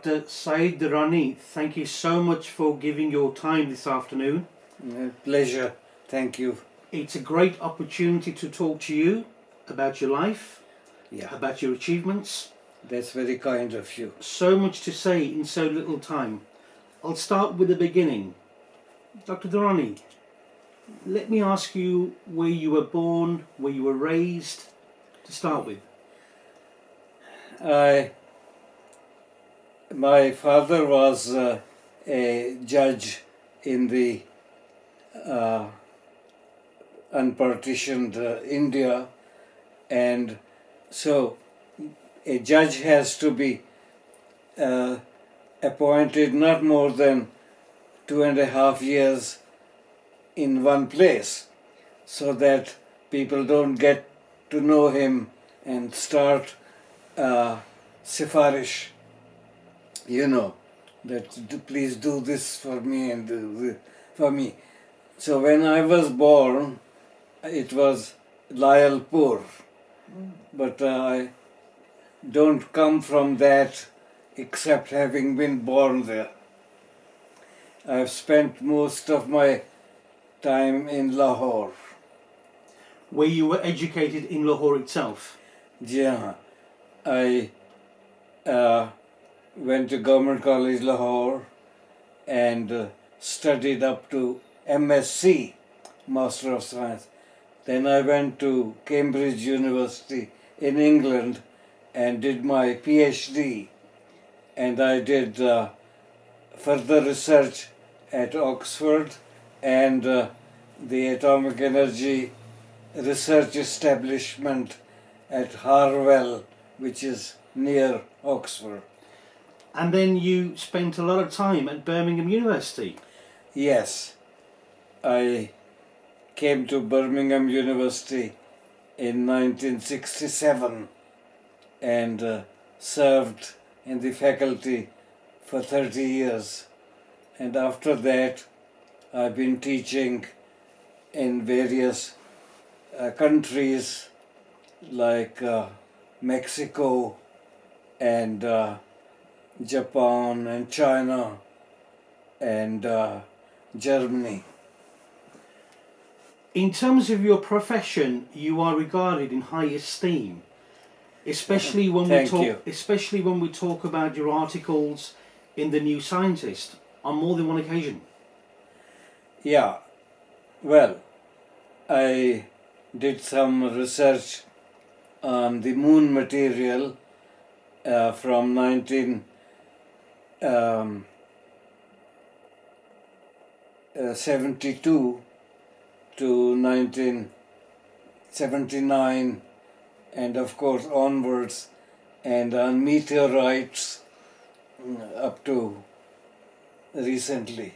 Dr. Saeed Durrani, thank you so much for giving your time this afternoon. Pleasure. Thank you. It's a great opportunity to talk to you about your life, Yeah, about your achievements. that's very kind of you. So much to say in so little time. I'll start with the beginning. Dr. Durrani, let me ask you where you were born, where you were raised, to start with. My father was a judge in the unpartitioned India, and so a judge has to be appointed not more than 2.5 years in one place, so that people don't get to know him and start sifarish, that please do this for me and do this for me. So when I was born, it was Layalpur, but I don't come from that except having been born there. I've spent most of my time in Lahore. Where you were educated in Lahore itself. Yeah, I went to Government College Lahore and studied up to MSc, Master of Science. Then I went to Cambridge University in England and did my PhD. And I did further research at Oxford and the Atomic Energy Research Establishment at Harwell, which is near Oxford. And then you spent a lot of time at Birmingham University. Yes, I came to Birmingham University in 1967 and served in the faculty for 30 years. And after that, I've been teaching in various countries like Mexico and Japan and China and Germany. In terms of your profession, you are regarded in high esteem, especially when we talk about your articles in the New Scientist on more than one occasion. Yeah, well, I did some research on the moon material from 1972 to 1979 and of course onwards, and on meteorites up to recently.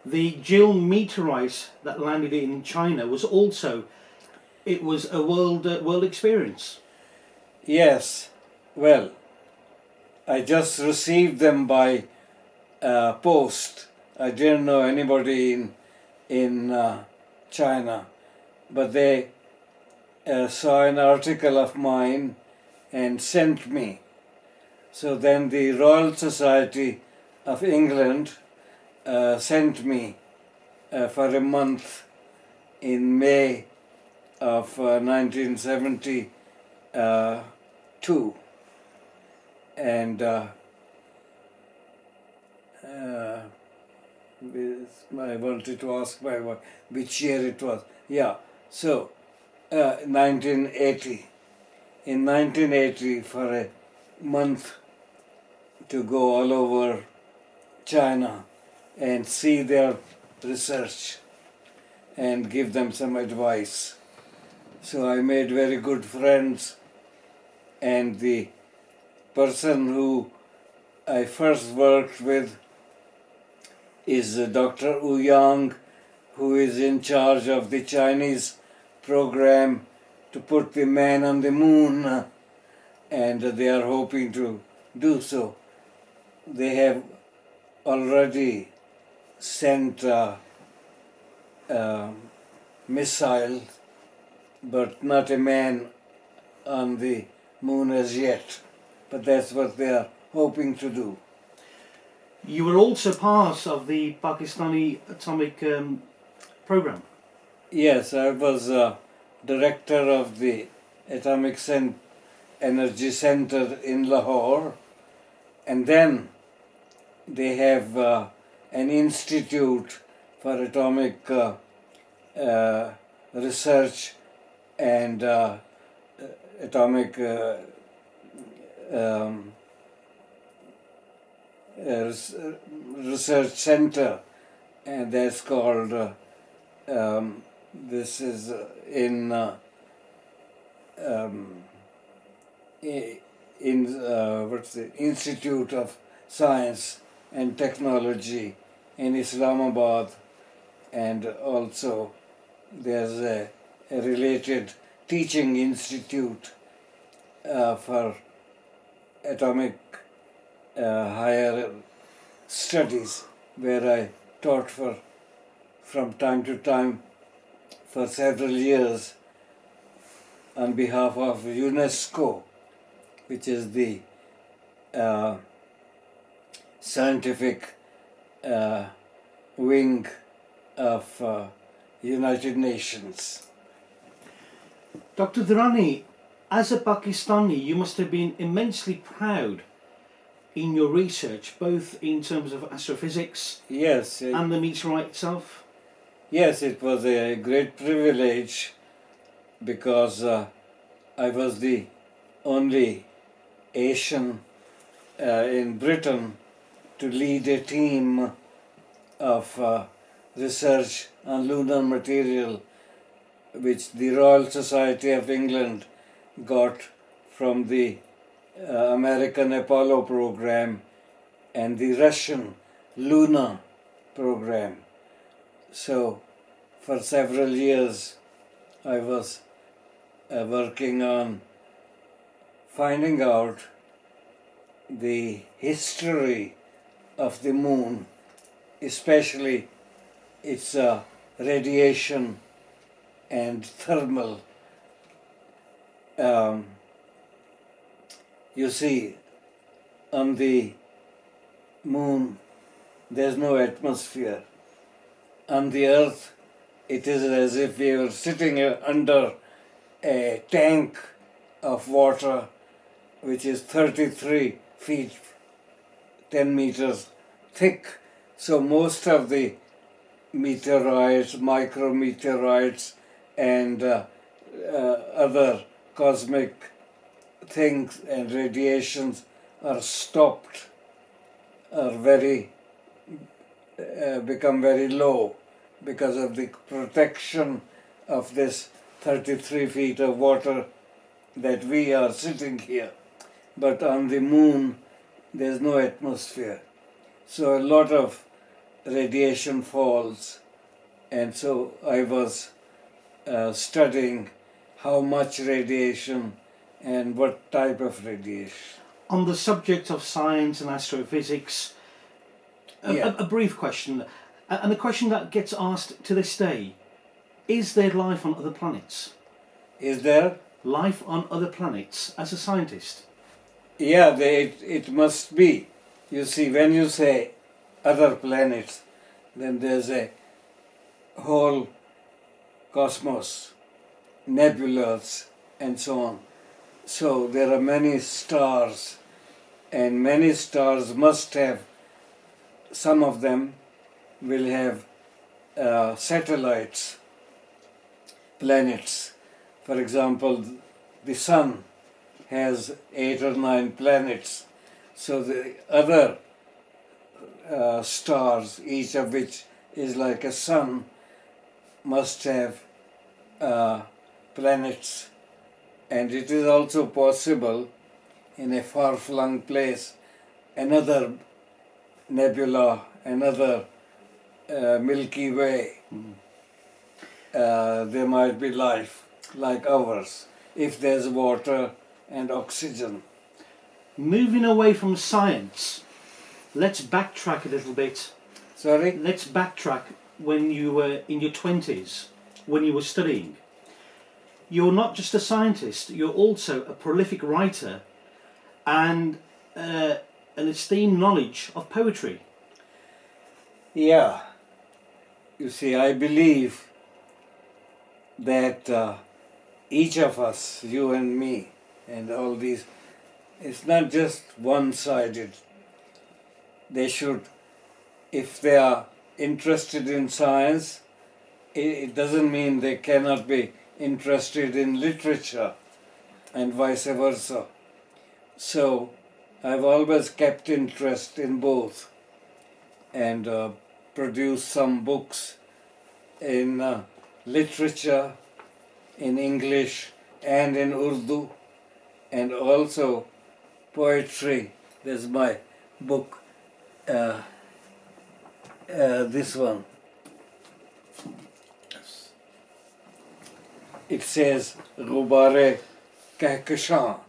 The Jill meteorite that landed in China was also, it was a world experience. Yes, well, I just received them by post. I didn't know anybody in China, but they saw an article of mine and sent me. So then the Royal Society of England sent me for a month in May of 1972, and I wanted to ask which year it was. Yeah, so 1980. In 1980, for a month to go all over China and see their research and give them some advice. So I made very good friends, and the person who I first worked with is Dr. Wu Yang, who is in charge of the Chinese program to put the man on the moon, and they are hoping to do so. They have already sent missile, but not a man on the moon as yet. But that's what they are hoping to do. You were also part of the Pakistani atomic program. Yes, I was director of the Atomic Energy Center in Lahore, and then they have an institute for atomic research and atomic research center, and that's called this is in what's the Institute of Science and Technology in Islamabad, and also there's a related teaching institute for atomic higher studies, where I taught from time to time for several years on behalf of UNESCO, which is the scientific wing of United Nations. Dr. Durrani, as a Pakistani, you must have been immensely proud in your research, both in terms of astrophysics Yes, and the meteorite itself. yes, it was a great privilege because I was the only Asian in Britain to lead a team of research on lunar material, which the Royal Society of England got from the American Apollo program and the Russian Luna program. So for several years I was working on finding out the history of the moon, especially its radiation and thermal. You see, on the moon there's no atmosphere. On the earth it is as if we were sitting under a tank of water which is 33 feet 10 meters thick. So most of the meteorites, micrometeorites and other cosmic things and radiations are stopped, are become very low because of the protection of this 33 feet of water that we are sitting here. But on the moon there's no atmosphere, so a lot of radiation falls, and so I was studying how much radiation and what type of radiation. On the subject of science and astrophysics, a brief question, and a question that gets asked to this day: is there life on other planets? Is there life on other planets as a scientist? Yeah, it must be. You see, when you say other planets, then there's a whole cosmos, nebulas, and so on. So there are many stars, and many stars must have, some of them will have satellites, planets. For example, the Sun has 8 or 9 planets. So the other stars, each of which is like a sun, must have planets. And it is also possible in a far-flung place, another nebula, another Milky Way, there might be life like ours, if there's water and oxygen. Moving away from science, let's backtrack a little bit. Sorry? Let's backtrack when you were in your 20s, when you were studying. You're not just a scientist, you're also a prolific writer and an esteemed knowledge of poetry. Yeah, you see, I believe that each of us, you and me, and all these, it's not just one-sided. They should, if they are interested in science, it doesn't mean they cannot be interested in literature and vice versa. So I've always kept interest in both and produced some books in literature, in English and in Urdu, and also poetry. There's my book, this one. It says Gubare Kehkashan,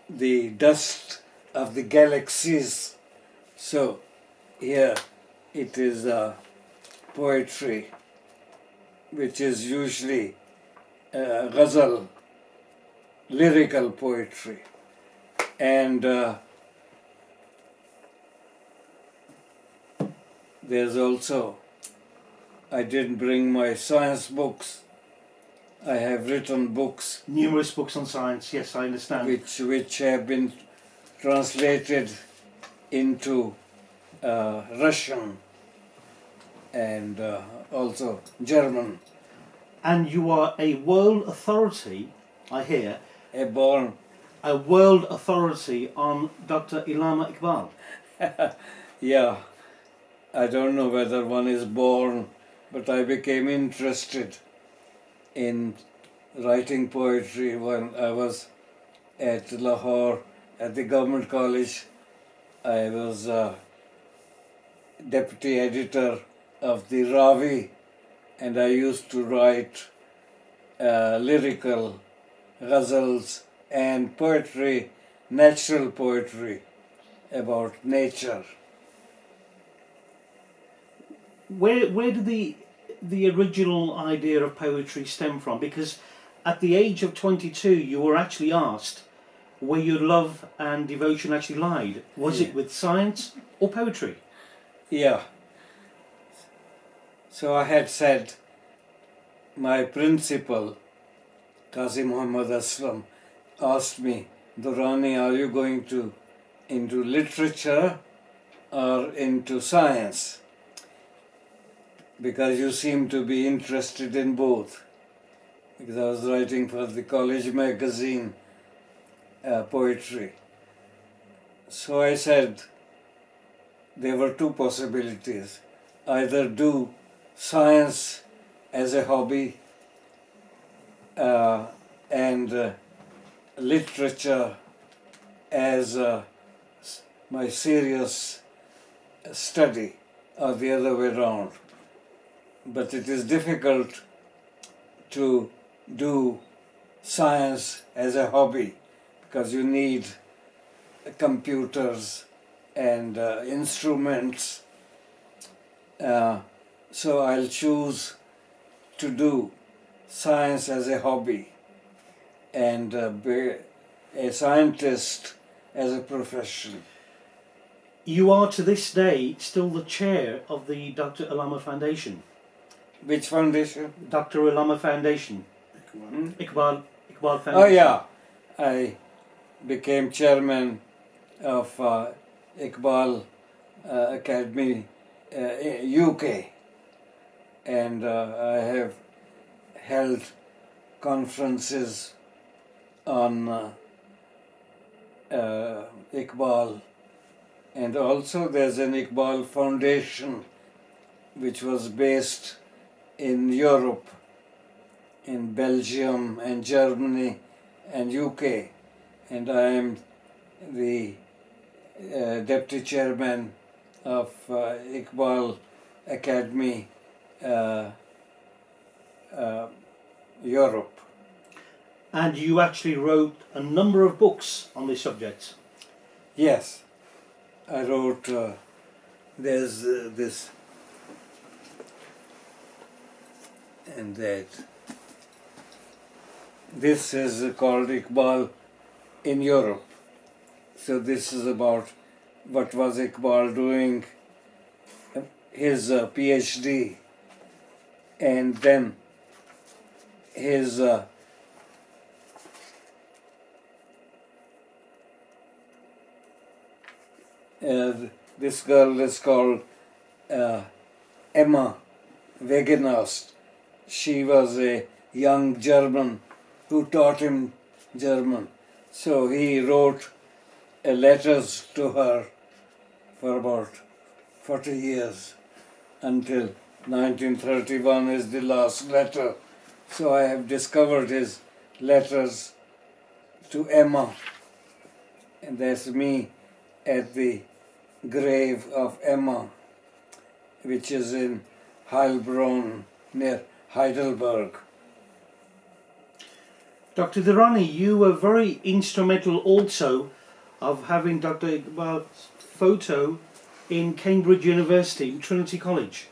the dust of the galaxies. So here it is poetry, which is usually ghazal, lyrical poetry. And there's also, I didn't bring my science books. I have written books. Numerous books on science, yes, I understand. Which have been translated into Russian and also German. And you are a world authority, I hear, A born. a world authority on Dr. Allama Iqbal. Yeah, I don't know whether one is born, but I became interested in writing poetry when I was at Lahore at the government college. I was deputy editor of the Ravi, and I used to write lyrical ghazals and poetry, natural poetry about nature. Where did the original idea of poetry stem from? Because at the age of 22 you were actually asked where your love and devotion actually lied. Was it with science or poetry? Yeah. So I had said, my principal, Qazi Muhammad Aslam, asked me, Durrani, are you going into literature or into science? Because you seem to be interested in both. Because I was writing for the college magazine poetry. So I said there were two possibilities. Either do science as a hobby and literature as my serious study, or the other way around. But it is difficult to do science as a hobby because you need computers and instruments. So I'll choose to do science as a hobby and be a scientist as a profession. You are to this day still the chair of the Dr. Allama Foundation. Which foundation? Dr. Allama Foundation. Iqbal Foundation. Oh yeah, I became chairman of Iqbal Academy UK, and I have held conferences on Iqbal, and also there's an Iqbal Foundation which was based in Europe, in Belgium and Germany and UK, and I am the deputy chairman of Iqbal Academy Europe. And you actually wrote a number of books on this subject. Yes, I wrote, there's this and that. This is called Iqbal in Europe. So this is about what was Iqbal doing his PhD, and then his this girl is called Emma Wegenast. She was a young German who taught him German. So he wrote letters to her for about 40 years until 1931 is the last letter. So I have discovered his letters to Emma, and that's me at the grave of Emma, which is in Heilbronn near Heidelberg. Dr. Durrani, you were very instrumental also of having Dr. Iqbal's photo in Cambridge University, Trinity College.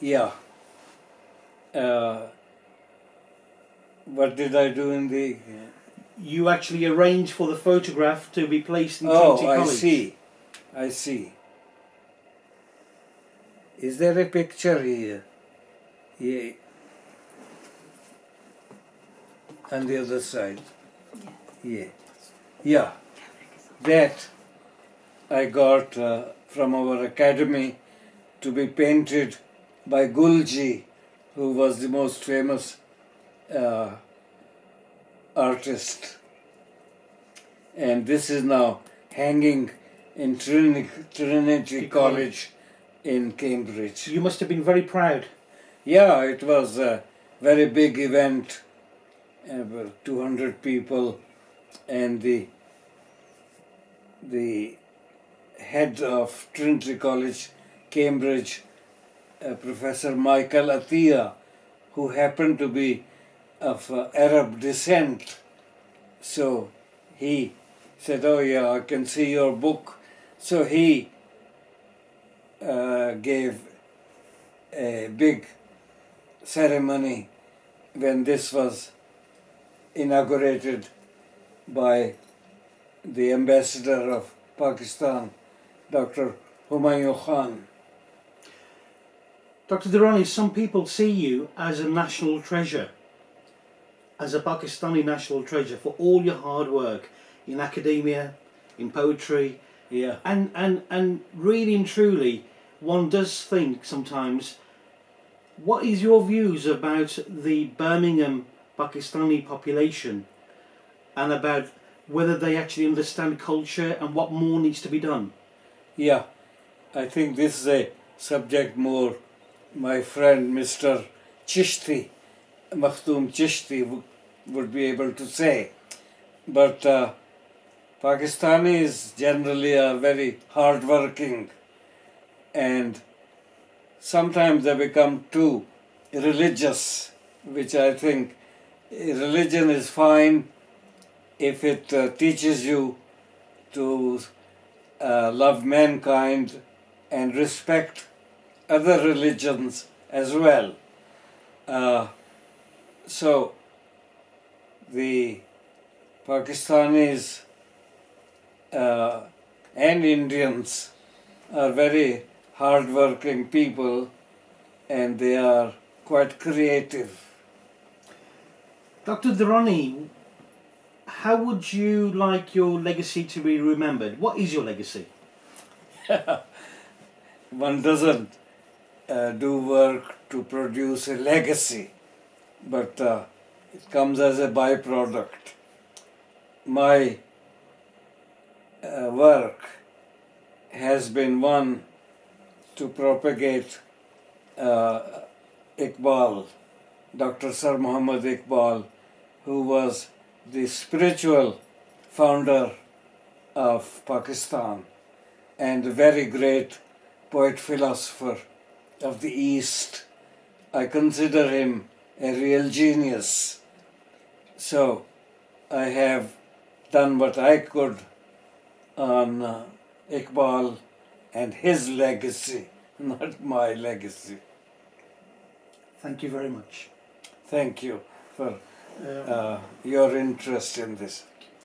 Yeah. What did I do in the... You actually arranged for the photograph to be placed in Trinity College. I see. Is there a picture here? Yeah. On the other side. Yeah. Yeah. That I got from our academy to be painted by Gulji, who was the most famous artist. And this is now hanging in Trinity College in Cambridge. You must have been very proud. Yeah, it was a very big event. About 200 people, and the head of Trinity College, Cambridge, Professor Michael Atiyah, who happened to be of Arab descent. So he said, "Oh yeah, I can see your book." So he gave a big ceremony when this was inaugurated by the ambassador of Pakistan, Dr. Humayun Khan. Dr. Durrani, some people see you as a national treasure, as a Pakistani national treasure for all your hard work in academia, in poetry. Yeah. And really and truly, one does think sometimes, what is your views about the Birmingham Pakistani population and about whether they actually understand culture and what more needs to be done? Yeah, I think this is a subject more my friend Mr. Chishti, Makhtoom Chishti would be able to say. But Pakistanis generally are very hardworking, and sometimes they become too religious, which I think religion is fine if it teaches you to love mankind and respect other religions as well. So the Pakistanis and Indians are very hard-working people, and they are quite creative. Dr. Durrani, how would you like your legacy to be remembered? What is your legacy? One doesn't do work to produce a legacy, but it comes as a byproduct. My work has been one to propagate Iqbal, Dr. Sir Muhammad Iqbal, who was the spiritual founder of Pakistan and a very great poet-philosopher of the East. I consider him a real genius. So I have done what I could on Iqbal and his legacy, not my legacy. Thank you very much. Thank you for your interest in this.